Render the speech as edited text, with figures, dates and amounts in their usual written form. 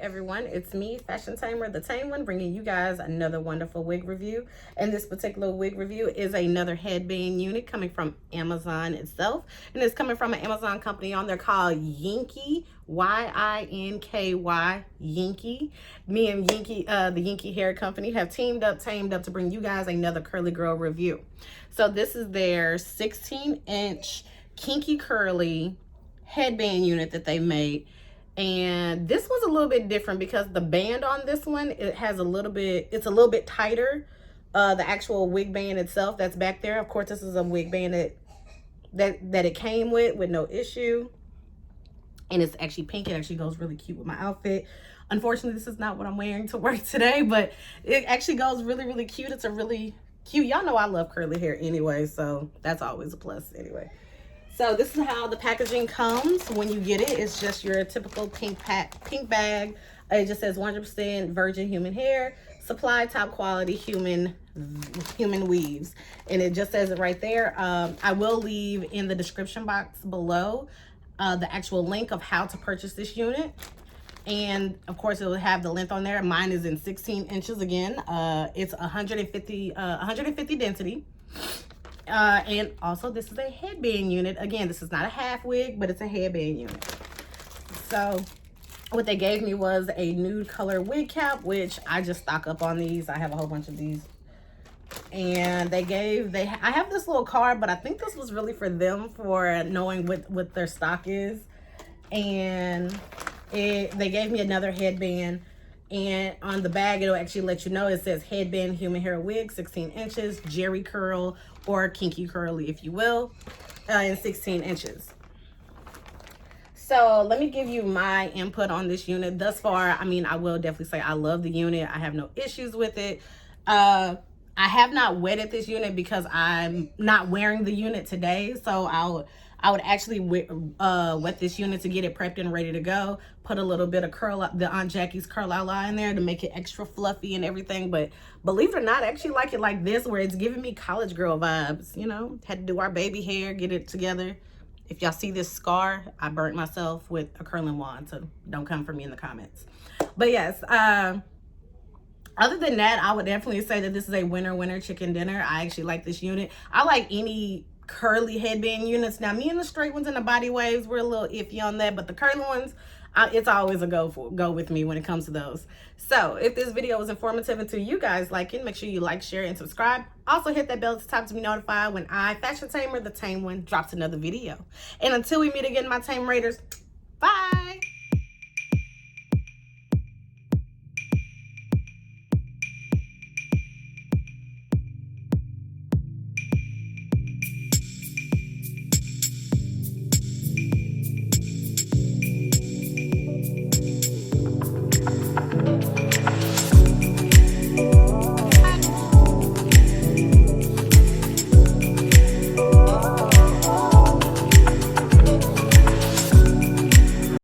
everyone, it's me, Fashion Tamer, the Tame One, bringing you guys another wonderful wig review. And this particular wig review is another headband unit coming from Amazon itself, and it's coming from an Amazon company on there called Yinky, Y-I-N-K-Y, Yinky. Me and Yinky, the Yinky hair company, have tamed up to bring you guys another curly girl review. So this is their 16-inch kinky curly headband unit that they made. And this was a little bit different because the band on this one, it's a little bit tighter. The actual wig band itself that's back there, of course, this is a wig band that it came with no issue. And it's actually pink. It actually goes really cute with my outfit. Unfortunately, this is not what I'm wearing to work today, but it actually goes really cute. It's a really cute, y'all know I love curly hair anyway, so that's always a plus anyway. So this is how the packaging comes when you get it. It's just your typical pink bag. It just says 100% virgin human hair, supply top quality human weaves, and it just says it right there. I will leave in the description box below the actual link of how to purchase this unit, and of course it will have the length on there. Mine is in 16 inches again. It's 150 density. And also this is a headband unit. Again, this is not a half wig, but it's a headband unit. So what they gave me was a nude color wig cap, which I just stock up on these. I have a whole bunch of these. And I have this little card, but I think this was really for them, for knowing what their stock is. And they gave me another headband. And on the bag, it'll actually let you know. It says headband human hair wig, 16 inches, jerry curl, or kinky curly, if you will, in 16 inches. So let me give you my input on this unit. Thus far, I mean, I will definitely say I love the unit. I have no issues with it. I have not wetted this unit because I'm not wearing the unit today. So I would actually wet this unit to get it prepped and ready to go. Put a little bit of the Aunt Jackie's curl out in there to make it extra fluffy and everything. But believe it or not, I actually like it like this, where it's giving me college girl vibes. You know, had to do our baby hair, get it together. If y'all see this scar, I burnt myself with a curling wand, so don't come for me in the comments. But yes, other than that, I would definitely say that this is a winner chicken dinner. I actually like this unit. I like any curly headband units. Now, me and the straight ones and the body waves, we're a little iffy on that, but the curly ones, it's always a go with me when it comes to those. So if this video was informative and to you guys like it, make sure you like, share, and subscribe. Also hit that bell at the top to be notified when I, Fashion Tamer, the Tame One, drops another video. And until we meet again, my Tame Raiders, bye.